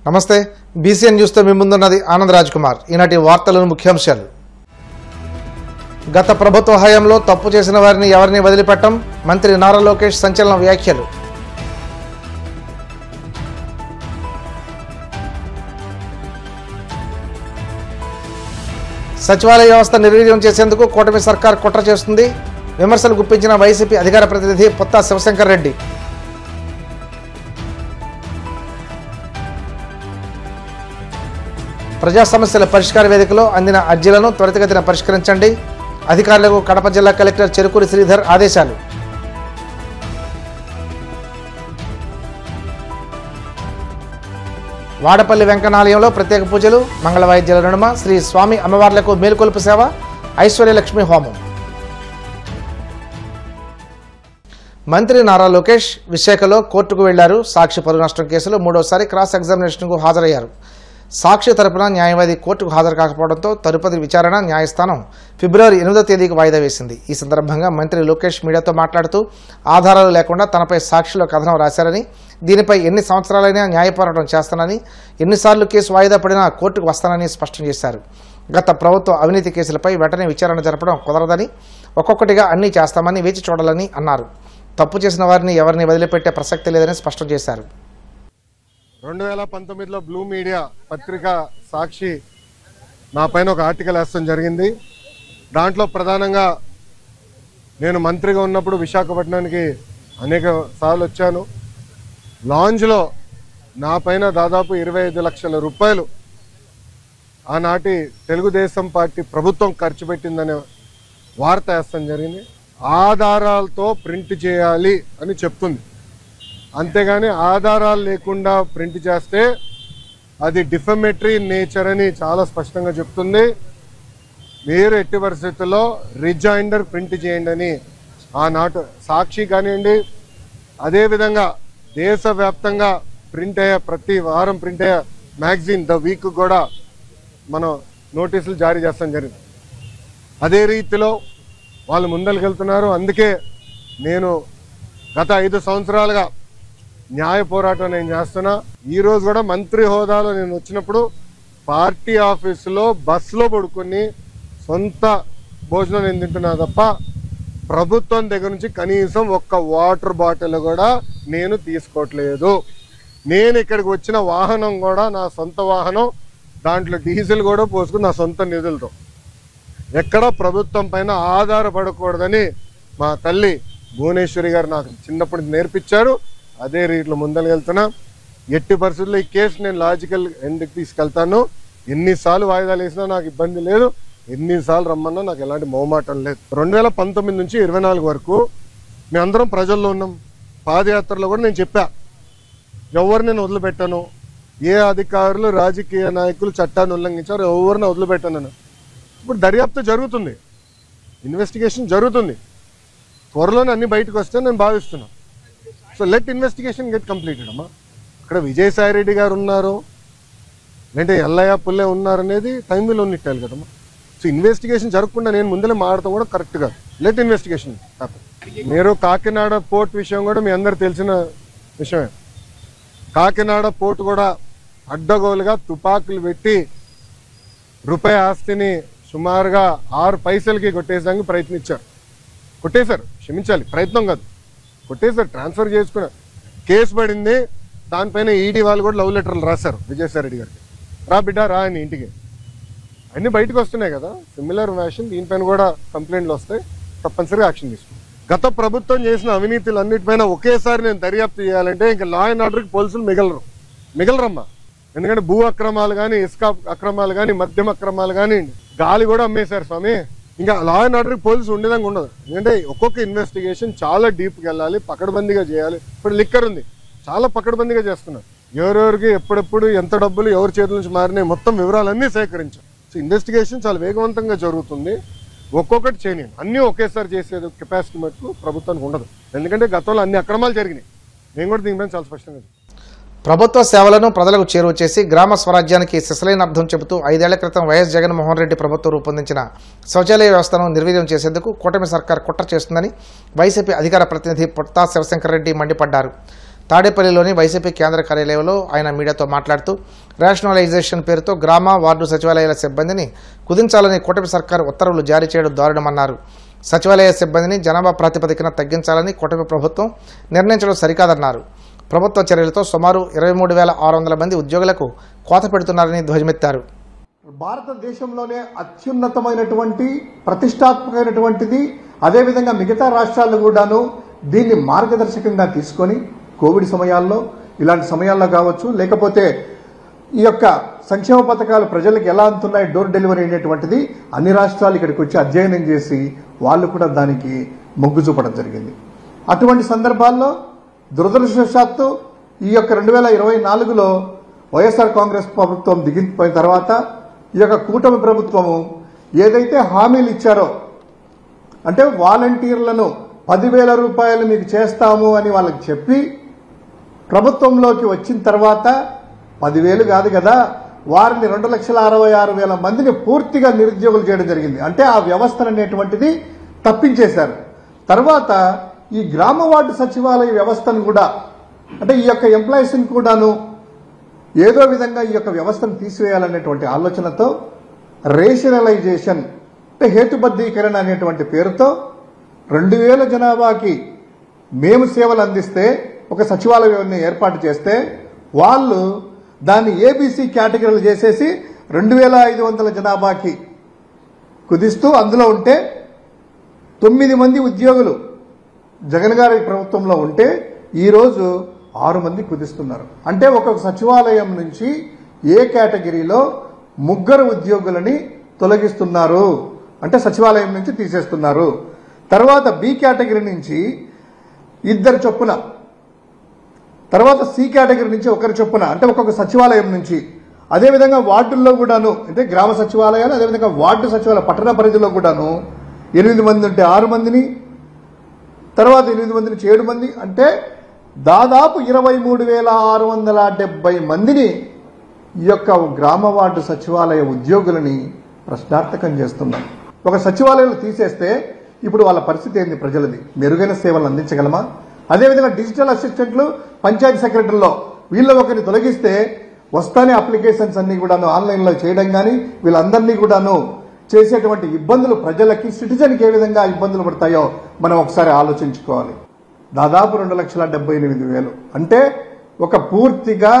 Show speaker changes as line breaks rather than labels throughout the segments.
నమస్తే BCN news తో మీ ముందున్నది ఆనంద్ రాజ్ కుమార్. ఈనాటి వార్తలను ముఖ్యాంశాలు. గత ప్రభుత్వ హయాంలో తప్పు చేసిన వారిని ఎవరిని వదిలిపెట్టం, మంత్రి నారా లోకేష్ సంచలన వ్యాఖ్యలు. సచివాలయ వ్యవస్థ నిర్వీర్యం చేసేందుకు కూటమి సర్కార్ కుట్ర చేస్తుంది. విమర్శలు గుప్పించిన వైసీపీ అధికార ప్రతినిధి పొత్తా శివశంకర్ రెడ్డి. ప్రజా సమస్యల పరిష్కార వేదికలో అందిన అర్జీలను త్వరితగతిన పరిష్కరించండి. అధికారులకు కడప జిల్లా కలెక్టర్ చెరుకూరి శ్రీధర్ ఆదేశాలు. వాడపల్లి వెంకనాలయంలో ప్రత్యేక పూజలు, మంగళ వాయిద్యాల నడుమ శ్రీ స్వామి అమ్మవార్లకు మేలుకొలుపు సేవ, ఐశ్వర్యలక్ష్మి హోమం. మంత్రి నారా లోకేష్ విశాఖలో కోర్టుకు వెళ్లారు. సాక్షి పరువు నష్టం కేసులో మూడోసారి క్రాస్ ఎగ్జామినేషన్కు హాజరయ్యారు. సాక్షి తరపున న్యాయవాది కోర్టుకు హాజరు కాకపోవడంతో తదుపరి విచారణ న్యాయస్థానం ఫిబ్రవరి 8వ తేదీకి వాయిదా వేసింది. ఈ సందర్భంగా మంత్రి లోకేష్ మీడియాతో మాట్లాడుతూ ఆధారాలు లేకుండా తనపై సాక్షిలో కథనం రాశారని, దీనిపై ఎన్ని సంవత్సరాలైనా న్యాయ పోరాటం చేస్తానని, ఎన్నిసార్లు కేసు వాయిదా పడినా కోర్టుకు వస్తానని స్పష్టం చేశారు. గత ప్రభుత్వ అవినీతి కేసులపై వెంటనే విచారణ జరపడం కుదరదని, ఒక్కొక్కటిగా అన్నీ చేస్తామని వేచి చూడాలని అన్నారు. తప్పు చేసిన వారిని ఎవరిని వదిలిపెట్టే ప్రసక్తి లేదని స్పష్టం చేశారు.
2019లో బ్లూ మీడియా పత్రిక సాక్షి నా పైన ఒక ఆర్టికల్ వేస్తాం జరిగింది. దాంట్లో ప్రధానంగా నేను మంత్రిగా ఉన్నప్పుడు విశాఖపట్నానికి అనేక సార్లు వచ్చాను. లాంజ్లో నా పైన దాదాపు 25 లక్షల రూపాయలు ఆనాటి తెలుగుదేశం పార్టీ ప్రభుత్వం ఖర్చు పెట్టిందనే వార్త వేస్తాం జరిగింది. ఆధారాలతో ప్రింట్ చేయాలి అని చెప్తుంది. అంతేగాని ఆధారాలు లేకుండా ప్రింట్ చేస్తే అది డిఫమేటరీ నేచర్ అని చాలా స్పష్టంగా చెప్తుంది. మీరు ఎట్టి పరిస్థితుల్లో రిజైండర్ ప్రింట్ చేయండి అని ఆనాటి సాక్షి కానివ్వండి, అదేవిధంగా దేశవ్యాప్తంగా ప్రింట్ అయ్యే ప్రతి వారం ప్రింట్ అయ్యే మ్యాగజైన్ ద వీక్ కూడా మనం నోటీసులు జారీ చేస్తాం జరిగింది. అదే రీతిలో వాళ్ళు ముందరికెళ్తున్నారు. అందుకే నేను గత 5 సంవత్సరాలుగా న్యాయ పోరాటం నేను చేస్తున్నా. ఈరోజు కూడా మంత్రి హోదాలో నేను వచ్చినప్పుడు పార్టీ ఆఫీసులో బస్సులో పడుకొని సొంత భోజనం నేను తింటున్నా తప్ప ప్రభుత్వం దగ్గర నుంచి కనీసం ఒక్క వాటర్ బాటిల్ కూడా నేను తీసుకోవట్లేదు. నేను ఇక్కడికి వచ్చిన వాహనం కూడా నా సొంత వాహనం, దాంట్లో డీజిల్ కూడా పోసుకుని నా సొంత నిధులతో, ఎక్కడ ప్రభుత్వం పైన ఆధారపడకూడదని మా తల్లి భువనేశ్వరి గారు నాకు చిన్నప్పటి నేర్పించారు. అదే రీతిలో ముందరకెళ్తున్నా. ఎట్టి పరిస్థితుల్లో ఈ కేసు నేను లాజికల్ ఎండ్కి తీసుకెళ్తాను. ఎన్నిసార్లు వాయిదాలు వేసినా నాకు ఇబ్బంది లేదు, ఎన్నిసార్లు రమ్మన్నా నాకు ఎలాంటి మొహమాటం లేదు. 2019 నుంచి 24 వరకు మేమందరం ప్రజల్లో ఉన్నాం. పాదయాత్రలో కూడా నేను చెప్పా, ఎవరు నేను వదిలిపెట్టాను, ఏ అధికారులు రాజకీయ నాయకులు చట్టాన్ని ఉల్లంఘించారు ఎవరిని వదిలిపెట్టాను. ఇప్పుడు దర్యాప్తు జరుగుతుంది, ఇన్వెస్టిగేషన్ జరుగుతుంది. త్వరలోనే అన్ని బయటకు వస్తే నేను భావిస్తున్నాను. So let investigation get completed అమ్మా. ఇక్కడ విజయసాయి రెడ్డి గారు ఉన్నారు, లేదంటే ఎల్లయ్య పుల్లే ఉన్నారు అనేది టైం విల్ ఉన్నట్టాలి కదమ్మా. సో ఇన్వెస్టిగేషన్ జరగకుండా నేను ముందరే మాడతాం కూడా కరెక్ట్ కాదు. Let investigation happen. మీరు కాకినాడ పోర్ట్ విషయం కూడా మీ అందరు తెలిసిన విషయమే. కాకినాడ పోర్ట్ కూడా అడ్డగోలుగా తుపాకులు పెట్టి రూపాయి ఆస్తిని సుమారుగా 6 పైసలకి కొట్టేసడానికి ప్రయత్నించారు. కొట్టేశారు, క్షమించాలి, ప్రయత్నం కాదు, కొట్టేశారు, ట్రాన్స్ఫర్ చేసుకున్నారు. కేసు పడింది. దానిపైన ఈడీ వాళ్ళు కూడా లవ్ లెటర్లు రాశారు విజయసాయి రెడ్డి గారికి, రా బిడ్డ రా అని ఇంటికి. అన్నీ బయటకు వస్తున్నాయి కదా. సిమిలర్ వ్యాషన్ దీనిపైన కూడా కంప్లైంట్లు వస్తాయి, తప్పనిసరిగా యాక్షన్ తీసుకుంటాం. గత ప్రభుత్వం చేసిన అవినీతులు అన్నిటిపైన ఒకేసారి నేను దర్యాప్తు చేయాలంటే ఇంకా లా అండ్ ఆర్డర్కి పోలీసులు మిగలరమ్మా. ఎందుకంటే భూ అక్రమాలు కానీ, ఇసుక అక్రమాలు కానీ, మద్యం అక్రమాలు కానీ, గాలి కూడా అమ్మేశారు స్వామి. ఇంకా లా అండ్ ఆర్డర్కి పోలీసు ఉండేదాకా ఉండదు. ఎందుకంటే ఒక్కొక్క ఇన్వెస్టిగేషన్ చాలా డీప్కి వెళ్ళాలి, పకడ్బందీగా చేయాలి. ఇప్పుడు లిక్కర్ ఉంది, చాలా పకడ్బందీగా చేస్తున్నారు. ఎవరెవరికి ఎప్పుడెప్పుడు ఎంత డబ్బులు ఎవరి చేతుల నుంచి మారినాయి మొత్తం వివరాలన్నీ సేకరించాం. సో ఇన్వెస్టిగేషన్ చాలా వేగవంతంగా జరుగుతుంది. ఒక్కొక్కటి చేయనియండి, అన్నీ ఒకేసారి చేసేది కెపాసిటీ మటుకు ప్రభుత్వానికి ఉండదు. ఎందుకంటే గతంలో అన్ని అక్రమాలు జరిగినాయి. నేను కూడా దీనిపైన చాలా స్పష్టంగా
ప్రభుత్వ సేవలను ప్రజలకు చేరువ చేసి గ్రామ స్వరాజ్యానికి సిసలైన అర్థం చెబుతూ 5 ఏళ్ల క్రితం వైఎస్ జగన్మోహన్ రెడ్డి ప్రభుత్వం రూపొందించిన శౌచాలయ వ్యవస్థను నిర్వీర్యం చేసేందుకు కూటమి సర్కార్ కుట్ర చేస్తుందని వైసీపీ అధికార ప్రతినిధి పొత్తా శివశంకర్ రెడ్డి మండిపడ్డారు. తాడేపల్లిలోని వైసీపీ కేంద్ర కార్యాలయంలో ఆయన మీడియాతో మాట్లాడుతూ రేషనలైజేషన్ పేరుతో గ్రామ వార్డు సచివాలయాల సిబ్బందిని కుదించాలని కూటమి సర్కారు ఉత్తర్వులు జారీ చేయడం దారుణమన్నారు. సచివాలయ సిబ్బందిని జనాభా ప్రాతిపదికన తగ్గించాలని కూటమి ప్రభుత్వం నిర్ణయించడం సరికాదన్నారు. ప్రభుత్వ చర్యలతో సుమారు 23,600 మంది ఉద్యోగులకు కోత పెడుతున్నారని ధ్వజమెత్తారు.
భారతదేశంలోనే అత్యున్నతమైనటువంటి ప్రతిష్టాత్మకమైనటువంటిది, అదేవిధంగా మిగతా రాష్ట్రాలు కూడాను దీన్ని మార్గదర్శకంగా తీసుకొని కోవిడ్ సమయాల్లో, ఇలాంటి సమయాల్లో కావచ్చు, లేకపోతే ఈ యొక్క సంక్షేమ పథకాలు ప్రజలకు ఎలా అందుతున్నాయి, డోర్ డెలివరీ అనేటువంటిది అన్ని రాష్ట్రాలు ఇక్కడికి వచ్చి అధ్యయనం చేసి వాళ్ళు కూడా దానికి మొగ్గు చూపడం జరిగింది. అటువంటి సందర్భాల్లో దురదృష్టవశాత్తు ఈ యొక్క 2024లో వైఎస్ఆర్ కాంగ్రెస్ ప్రభుత్వం దిగిపోయిన తర్వాత ఈ యొక్క కూటమి ప్రభుత్వము ఏదైతే హామీలు ఇచ్చారో, అంటే వాలంటీర్లను 10,000 రూపాయలు మీకు చేస్తాము అని వాళ్ళకి చెప్పి ప్రభుత్వంలోకి వచ్చిన తర్వాత 10,000 కాదు కదా, వారిని 2,66,000 మందిని పూర్తిగా నిరుద్యోగులు చేయడం జరిగింది. అంటే ఆ వ్యవస్థను అనేటువంటిది తప్పించేశారు. తర్వాత ఈ గ్రామ వార్డు సచివాలయ వ్యవస్థను కూడా, అంటే ఈ యొక్క ఎంప్లాయీస్ని కూడాను ఏదో విధంగా ఈ యొక్క వ్యవస్థను తీసివేయాలనేటువంటి ఆలోచనతో రేషనలైజేషన్, అంటే హేతుబద్ధీకరణ అనేటువంటి పేరుతో 2,000 జనాభాకి మేము సేవలు అందిస్తే ఒక సచివాలయాన్ని ఏర్పాటు చేస్తే వాళ్ళు దాన్ని ఏబీసీ కేటగిరీలు చేసేసి 2,500 జనాభాకి కుదిస్తూ అందులో ఉంటే 9 మంది ఉద్యోగులు జగన్ గారి ప్రభుత్వంలో ఉంటే ఈరోజు 6 మంది కుదిస్తున్నారు. అంటే ఒక్కొక్క సచివాలయం నుంచి ఏ కేటగిరీలో 3 ఉద్యోగులని తొలగిస్తున్నారు, అంటే సచివాలయం నుంచి తీసేస్తున్నారు. తర్వాత బి కేటగిరీ నుంచి 2 చొప్పున, తర్వాత సి కేటగిరీ నుంచి 1 చొప్పున, అంటే ఒక్కొక్క సచివాలయం నుంచి. అదేవిధంగా వార్డుల్లో కూడాను, అంటే గ్రామ సచివాలయాలు, అదేవిధంగా వార్డు సచివాలయం పట్టణ పరిధిలో కూడాను 8 మంది ఉంటే 6 మందిని, తర్వాత 8 మంది నుంచి 7 మంది, అంటే దాదాపు 23,670 మందిని ఈ యొక్క గ్రామ వార్డు సచివాలయ ఉద్యోగులని ప్రశ్నార్థకం చేస్తున్నారు. ఒక సచివాలయాలు తీసేస్తే ఇప్పుడు వాళ్ళ పరిస్థితి ఏంది? ప్రజలది మెరుగైన సేవలు అందించగలమా? అదేవిధంగా డిజిటల్ అసిస్టెంట్లు, పంచాయతీ సెక్రటరీలో వీళ్ళ ఒకరిని తొలగిస్తే వస్తానే అప్లికేషన్స్ అన్ని కూడాను ఆన్లైన్లో చేయడం కానీ వీళ్ళందరినీ కూడాను చేసేటువంటి ఇబ్బందులు ప్రజలకి, సిటిజన్కి ఏ విధంగా ఇబ్బందులు పడతాయో మనం ఒకసారి ఆలోచించుకోవాలి. దాదాపు 2,78,000, అంటే ఒక పూర్తిగా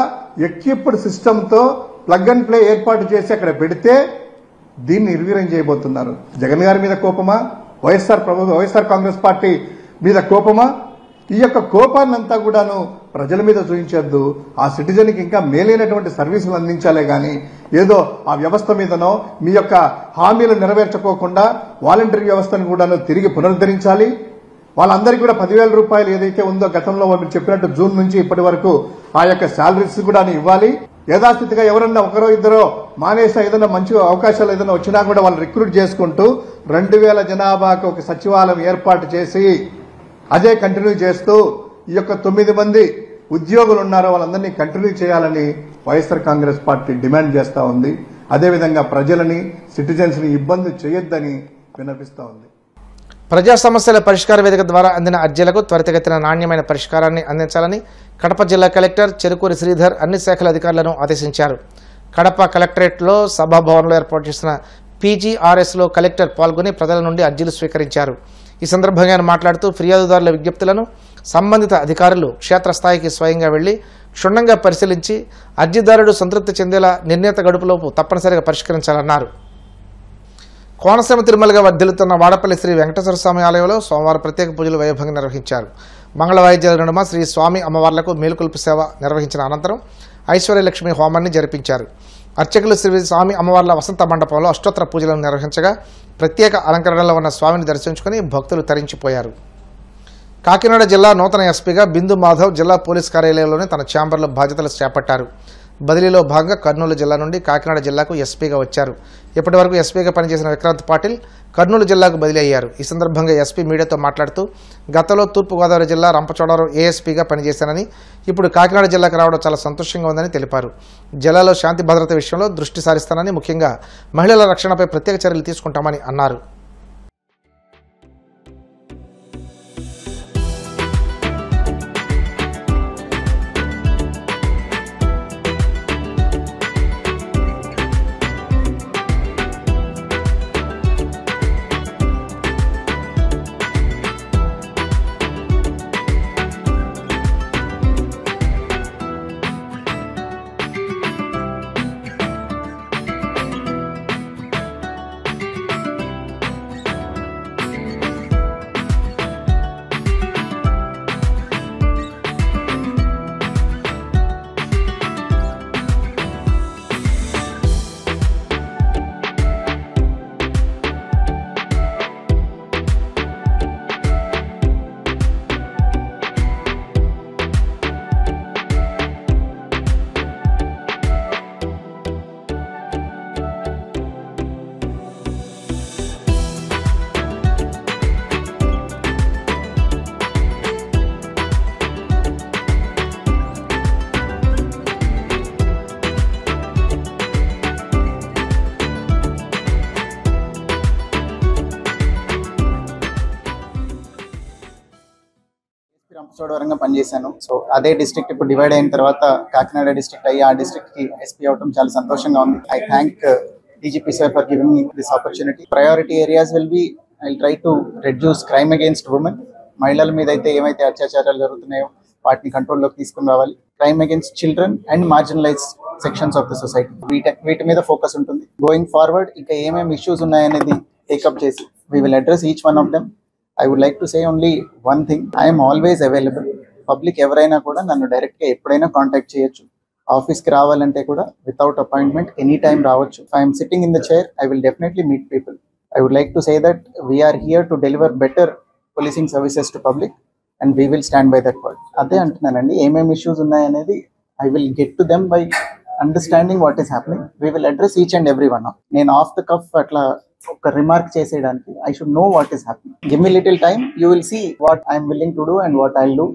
ఎక్విప్డ్ సిస్టంతో ప్లగ్ అండ్ ప్లే ఏర్పాటు చేసి అక్కడ పెడితే దీన్ని నిర్వీర్యం చేయబోతున్నారు. జగన్ గారి మీద కోపమా? వైఎస్ఆర్ కాంగ్రెస్ పార్టీ మీద కోపమా? ఈ యొక్క కోపాన్నంతా కూడాను ప్రజల మీద చూపించొద్దు. ఆ సిటిజన్కి ఇంకా మేలైనటువంటి సర్వీసులు అందించాలే కానీ ఏదో ఆ వ్యవస్థ మీదనో మీ యొక్క హామీలు నెరవేర్చుకోకుండా వాలంటరీ వ్యవస్థను కూడాను తిరిగి పునరుద్ధరించాలి. వాళ్ళందరికీ కూడా 10,000 రూపాయలు ఏదైతే ఉందో గతంలో మీరు చెప్పినట్టు జూన్ నుంచి ఇప్పటి వరకు ఆ యొక్క శాలరీస్ కూడా ఇవ్వాలి. యథాస్థితిగా ఎవరన్నా ఒకరో ఇద్దరో మానేసిన ఏదైనా మంచి అవకాశాలు ఏదైనా వచ్చినా కూడా వాళ్ళు రిక్రూట్ చేసుకుంటూ 2,000 జనాభాకు ఒక సచివాలయం ఏర్పాటు చేసి అదే కంటిన్యూ చేస్తూ ఈ యొక్క 9 మంది ఉద్యోగులు ఉన్నారో వాళ్ళందరినీ కంటిన్యూ చేయాలని వైఎస్ఆర్ కాంగ్రెస్ పార్టీ డిమాండ్ చేస్తూ ఉంది. అదేవిధంగా ప్రజలని, సిటిజన్స్ని ఇబ్బంది చేయొద్దని విన్నపిస్తూ ఉంది.
ప్రజా సమస్యల పరిష్కార వేదిక ద్వారా అందిన అర్జీలకు త్వరితగతిన నాణ్యమైన పరిష్కారాన్ని అందించాలని కడప జిల్లా కలెక్టర్ చెరుకూరి శ్రీధర్ అన్ని శాఖల అధికారులను ఆదేశించారు. కడప కలెక్టరేట్లో సభాభవన్లో ఏర్పాటు చేసిన పీజీఆర్ఎస్లో కలెక్టర్ పాల్గొని ప్రజల నుండి అర్జీలు స్వీకరించారు. ఈ సందర్భంగా ఆయన మాట్లాడుతూ ఫిర్యాదుదారుల విజ్ఞప్తులను సంబంధిత అధికారులు క్షేత్రస్థాయికి స్వయంగా వెళ్లి క్షుణ్ణంగా పరిశీలించి అర్జీదారుడు సంతృప్తి చెందేలా నిర్ణీత గడుపులోపు తప్పనిసరిగా పరిష్కరించాలన్నారు. కోనసీమ తిరుమలగా వర్ధిల్లుతున్న వాడపల్లి శ్రీ వెంకటేశ్వర స్వామి ఆలయంలో సోమవారం ప్రత్యేక పూజలు వైభవంగా నిర్వహించారు. మంగళ వాయిద్యాల నడుమ శ్రీ స్వామి అమ్మవార్లకు మేలుకొల్పు సేవ నిర్వహించిన అనంతరం ఐశ్వర్యలక్ష్మి హోమాన్ని జరిపించారు. అర్చకులు శ్రీ స్వామి అమ్మవార్ల వసంత మండపంలో అష్టోత్తర పూజలను నిర్వహించగా ప్రత్యేక అలంకరణలో ఉన్న స్వామిని దర్శించుకుని భక్తులు తరించిపోయారు. కాకినాడ జిల్లా నూతన ఎస్పీగా బిందు మాధవ్ జిల్లా పోలీస్ కార్యాలయంలోనే తన ఛాంబర్లో బాధ్యతలు చేపట్టారు. బదిలీలో భాగంగా కర్నూలు జిల్లా నుండి కాకినాడ జిల్లాకు ఎస్పీగా వచ్చారు. ఇప్పటి వరకు ఎస్పీగా పనిచేసిన విక్రాంత్ పాటిల్ కర్నూలు జిల్లాకు బదిలీ అయ్యారు. ఈ సందర్భంగా ఎస్పీ మీడియాతో మాట్లాడుతూ గతంలో తూర్పుగోదావరి జిల్లా రంపచోడవరం ఏఎస్పీగా పనిచేశానని, ఇప్పుడు కాకినాడ జిల్లాకు రావడం చాలా సంతోషంగా ఉందని తెలిపారు. జిల్లాలో శాంతి భద్రత విషయంలో దృష్టి సారిస్తానని, ముఖ్యంగా మహిళల రక్షణపై ప్రత్యేక చర్యలు తీసుకుంటామని అన్నారు.
చోడవరంగా పనిచేశాను. సో అదే డిస్ట్రిక్ట్ ఇప్పుడు డివైడ్ అయిన తర్వాత కాకినాడ డిస్ట్రిక్ట్ అయ్యి ఆ డిస్ట్రిక్ట్ కి ఎస్పీ అవడం చాలా సంతోషంగా ఉంది. I thank DGP sir for giving me this opportunity. Priority areas will be, I'll try to reduce crime against women. మహిళల మీద అయితే ఏమైతే అత్యాచారాలు జరుగుతున్నాయో వాటిని కంట్రోల్లోకి తీసుకుని రావాలి. Crime against children and marginalise sections of the society, వీటి మీద ఫోకస్ ఉంటుంది. గోయింగ్ ఫార్వర్డ్ ఇంకా ఏమేమి ఇష్యూస్ ఉన్నాయనేది టేకప్ చేసి we will address each one of them. I would like to say only one thing, I'm always available. Public ఎవరైనా కూడా నన్ను డైరెక్ట్గా ఎప్పుడైనా కాంటాక్ట్ చేయొచ్చు. ఆఫీస్కి రావాలంటే కూడా వితౌట్ అపాయింట్మెంట్ ఎనీ టైం రావచ్చు. I'm sitting in the chair, I will definitely meet people. I would like to say that we are here to deliver better policing services to public and we will stand by that word. అదే అంటున్నానండి, ఏమేమి issues ఉన్నాయనేది I will get to them by understanding what is happening. We will address each and every one. నేను of the cough అట్లా ఒక remark చేసేయడానికి I should know what is happening. Give me little time, you will see what I am willing to do and what I'll do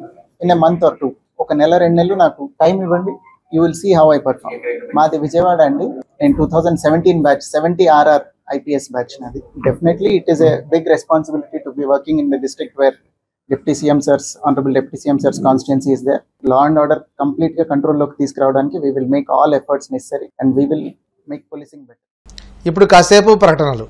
in a month or two. ఒక నెల 2 నెలలు నాకు time ఇవ్వండి, you will see how I perform. మాది విజయవాడ అండి, నేను 2017 batch 70 RR IPS batch nadi. Definitely it is a big responsibility to be working in the district where Deputy CM Sir's, Honorable Deputy CM Sir's constituency is there. Law and order complete control loki తీసుకురావడానికి we will make all efforts necessary and we will make policing better.
ఇప్పుడు కాసేపు ప్రకటనలు.